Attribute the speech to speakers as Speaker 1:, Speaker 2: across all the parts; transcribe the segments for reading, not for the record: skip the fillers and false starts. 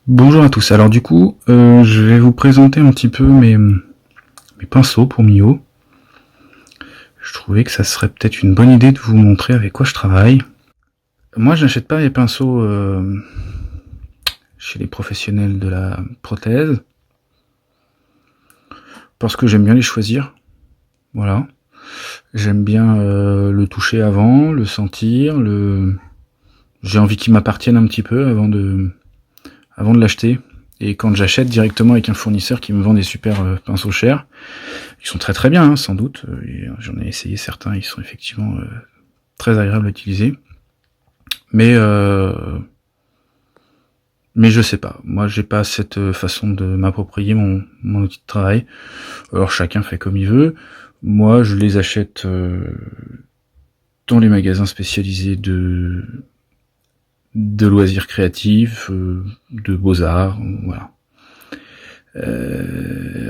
Speaker 1: Bonjour à tous. Alors du coup, je vais vous présenter un petit peu mes pinceaux pour Mio. Je trouvais que ça serait peut-être une bonne idée de vous montrer avec quoi je travaille. Moi, je n'achète pas les pinceaux chez les professionnels de la prothèse parce que j'aime bien les choisir. Voilà. J'aime bien le toucher avant, le sentir, j'ai envie qu'il m'appartienne un petit peu avant de l'acheter. Et quand j'achète directement avec un fournisseur qui me vend des super pinceaux chers, ils sont très très bien, hein, sans doute. J'en ai essayé certains, ils sont effectivement très agréables à utiliser. Mais je sais pas. Moi, j'ai pas cette façon de m'approprier mon outil de travail. Alors chacun fait comme il veut. Moi, je les achète dans les magasins spécialisés de loisirs créatifs, de beaux-arts, voilà.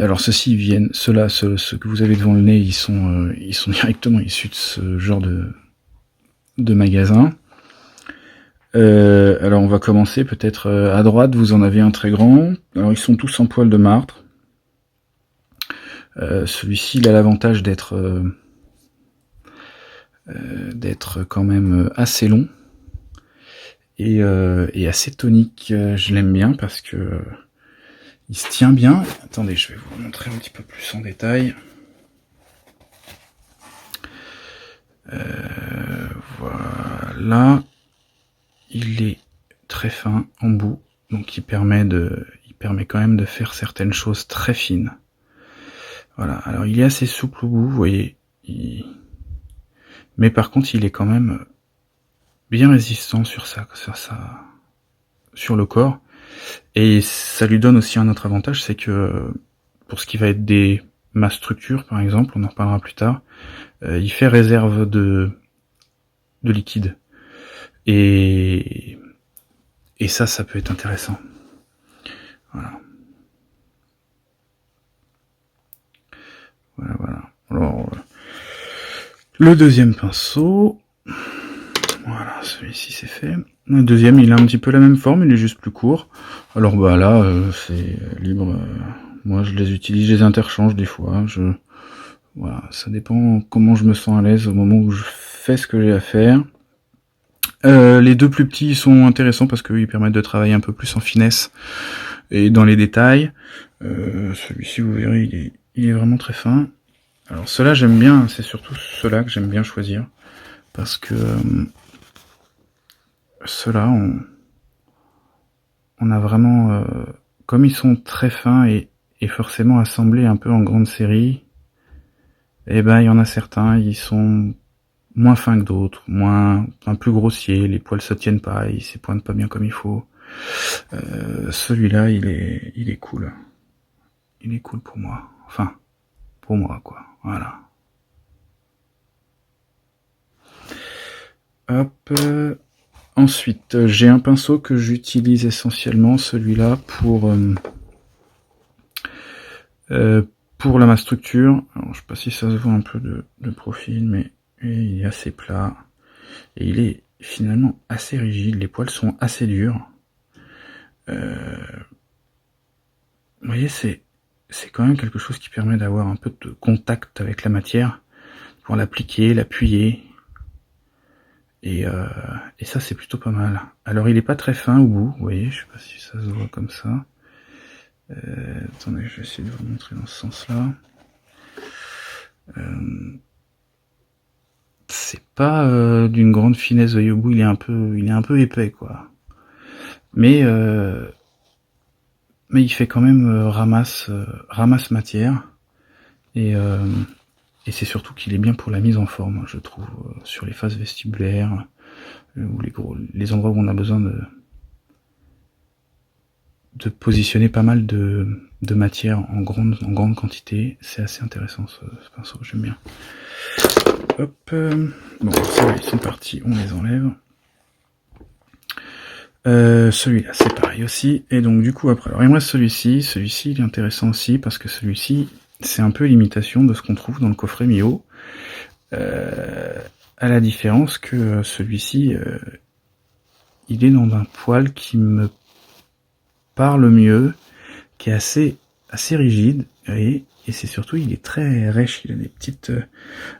Speaker 1: Alors ceux-ci viennent, ceux que vous avez devant le nez, ils sont directement issus de ce genre de magasin. Alors on va commencer peut-être à droite, vous en avez un très grand. Alors ils sont tous en poil de martre. Celui-ci il a l'avantage d'être quand même assez long et assez tonique. Je l'aime bien parce que il se tient bien. Attendez, je vais vous montrer un petit peu plus en détail. Voilà. Il est très fin en bout, donc il permet quand même de faire certaines choses très fines. Voilà, alors il est assez souple au bout, vous voyez, mais par contre il est quand même bien résistant sur le corps, et ça lui donne aussi un autre avantage, c'est que pour ce qui va être des masses structures par exemple, on en reparlera plus tard, il fait réserve de liquide, et ça peut être intéressant. Voilà. Voilà. Alors, le deuxième pinceau, voilà, celui-ci c'est fait. Le deuxième, il a un petit peu la même forme, il est juste plus court. Alors bah là, c'est libre. Moi, je les utilise, je les interchange des fois. Voilà, ça dépend comment je me sens à l'aise au moment où je fais ce que j'ai à faire. Les deux plus petits sont intéressants parce qu'ils permettent de travailler un peu plus en finesse et dans les détails. Celui-ci, vous verrez, il est vraiment très fin. Alors ceux-là j'aime bien, c'est surtout ceux-là que j'aime bien choisir, parce que ceux-là, on a vraiment, comme ils sont très fins et forcément assemblés un peu en grande série, et ben il y en a certains, ils sont moins fins que d'autres, plus grossiers, les poils se tiennent pas, ils s'épointent pas bien comme il faut. Celui-là, il est cool. Il est cool pour moi. Enfin, pour moi, quoi. Voilà. Hop. Ensuite, j'ai un pinceau que j'utilise essentiellement, celui-là, pour la masse structure. Alors, je sais pas si ça se voit un peu de profil, mais il est assez plat. Et il est finalement assez rigide. Les poils sont assez durs. Vous voyez, c'est quand même quelque chose qui permet d'avoir un peu de contact avec la matière, pour l'appliquer, l'appuyer. Et ça, c'est plutôt pas mal. Alors, il est pas très fin au bout, vous voyez, je sais pas si ça se voit comme ça. Attendez, je vais essayer de vous montrer dans ce sens-là. C'est pas d'une grande finesse, vous voyez, au bout, il est un peu épais, quoi. Mais il fait quand même ramasse matière. Et c'est surtout qu'il est bien pour la mise en forme, je trouve, sur les phases vestibulaires, ou les endroits où on a besoin de positionner pas mal de matière en grande quantité. C'est assez intéressant ce pinceau, j'aime bien. Hop, bon, ça ils sont partis, on les enlève. Celui-là, c'est pareil aussi. Et donc du coup après, alors il me reste celui-ci. Celui-ci il est intéressant aussi parce que celui-ci, c'est un peu l'imitation de ce qu'on trouve dans le coffret Mio. À la différence que celui-ci, il est dans un poil qui me parle mieux, qui est assez rigide, et c'est surtout, il est très rêche, il a des petites...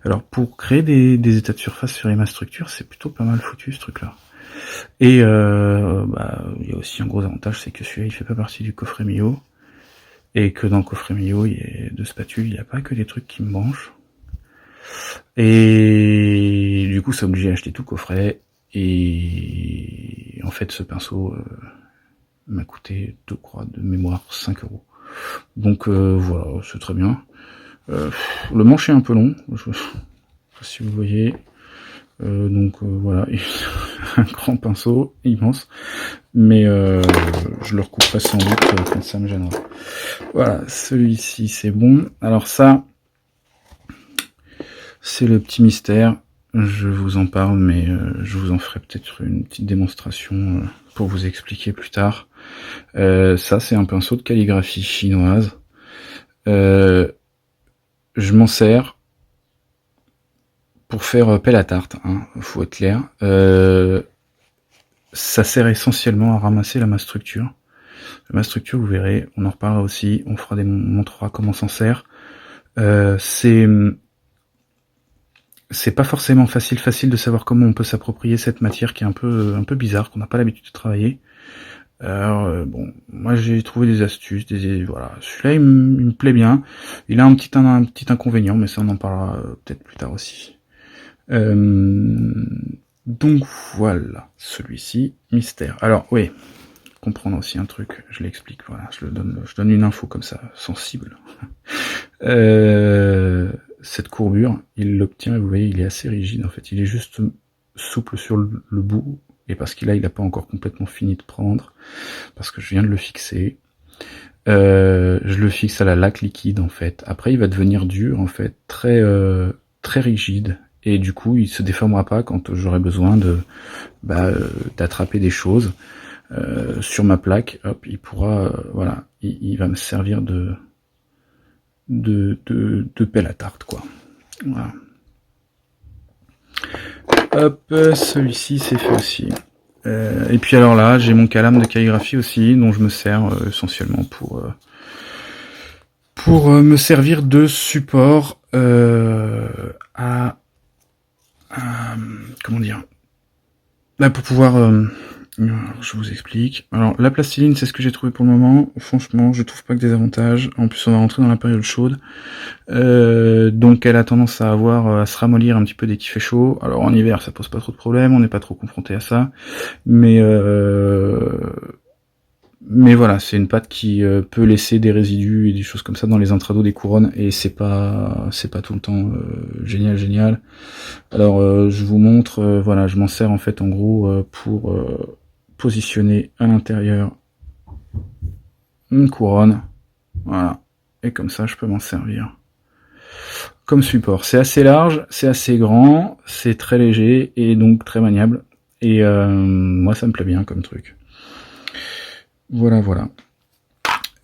Speaker 1: Alors, pour créer des états de surface sur les structures, c'est plutôt pas mal foutu, ce truc-là. Et il y a aussi un gros avantage, c'est que celui-là, il fait pas partie du coffret Mio, et que dans le coffret Mio, de spatule, il n'y a pas que des trucs qui me branchent. Et du coup, c'est obligé d'acheter tout le coffret, et en fait, ce pinceau m'a coûté, je crois, de mémoire, 5 €. Donc voilà, c'est très bien. Le manche est un peu long, je sais pas si vous voyez. Voilà, un grand pinceau, immense. Mais je le recouperai sans doute quand ça me gênera. Voilà, celui-ci c'est bon. Alors ça, c'est le petit mystère. Je vous en parle, mais je vous en ferai peut-être une petite démonstration pour vous expliquer plus tard. Ça, c'est un pinceau de calligraphie chinoise. Je m'en sers pour faire pelle à tarte, hein, faut être clair. Ça sert essentiellement à ramasser la masse structure. La masse structure, vous verrez, on en reparlera aussi, on montrera comment s'en sert. C'est pas forcément facile de savoir comment on peut s'approprier cette matière qui est un peu bizarre, qu'on n'a pas l'habitude de travailler. Alors bon, moi j'ai trouvé des astuces, voilà. Celui-là il me plaît bien. Il a un petit inconvénient, mais ça on en parlera peut-être plus tard aussi. Donc voilà, celui-ci, mystère. Alors oui, comprendre aussi un truc, je l'explique, voilà, je donne une info comme ça, sensible. Cette courbure, il l'obtient, et vous voyez, il est assez rigide en fait, il est juste souple sur le bout, et parce qu'il a pas encore complètement fini de prendre, parce que je viens de le fixer. Je le fixe à la laque liquide en fait. Après il va devenir dur en fait, très rigide, et du coup il se déformera pas quand j'aurai besoin d'attraper des choses sur ma plaque. Hop, il pourra voilà, il va me servir de pelle à tarte quoi. Voilà. Hop, celui-ci c'est fait aussi. Et puis alors là, j'ai mon calame de calligraphie aussi, dont je me sers essentiellement pour me servir de support comment dire, pour pouvoir je vous explique. Alors la plastiline, c'est ce que j'ai trouvé pour le moment. Franchement, je trouve pas que des avantages. En plus, on va rentrer dans la période chaude, donc elle a tendance à se ramollir un petit peu dès qu'il fait chaud. Alors en hiver, ça pose pas trop de problème, on n'est pas trop confronté à ça, mais voilà, c'est une pâte qui peut laisser des résidus et des choses comme ça dans les intrados des couronnes, et c'est pas tout le temps génial. Alors je vous montre, voilà, je m'en sers en fait en gros pour positionner à l'intérieur une couronne, voilà, et comme ça je peux m'en servir comme support. C'est assez large, c'est assez grand, c'est très léger et donc très maniable, et moi ça me plaît bien comme truc. Voilà.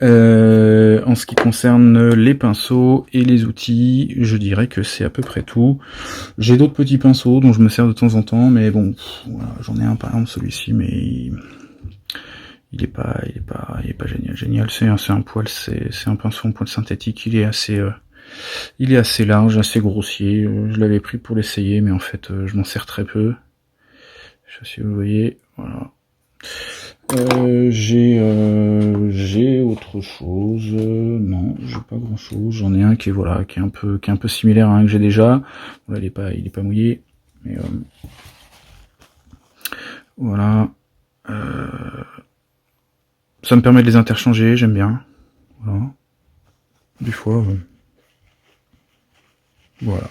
Speaker 1: En ce qui concerne les pinceaux et les outils, je dirais que c'est à peu près tout. J'ai d'autres petits pinceaux dont je me sers de temps en temps, mais bon, voilà, j'en ai un par exemple, celui-ci, mais il est pas génial. C'est un poil, c'est un pinceau en poil synthétique. Il est assez large, assez grossier. Je l'avais pris pour l'essayer, mais en fait, je m'en sers très peu. Je sais pas si vous voyez, voilà. J'ai autre chose, non, j'ai pas grand chose. J'en ai un qui est un peu similaire à un que j'ai déjà. Là, il est pas mouillé, mais voilà. Ça me permet de les interchanger, j'aime bien. Voilà. Des fois, voilà.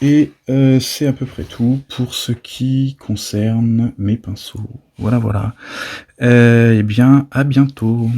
Speaker 1: Et c'est à peu près tout pour ce qui concerne mes pinceaux. Voilà. Eh bien, à bientôt.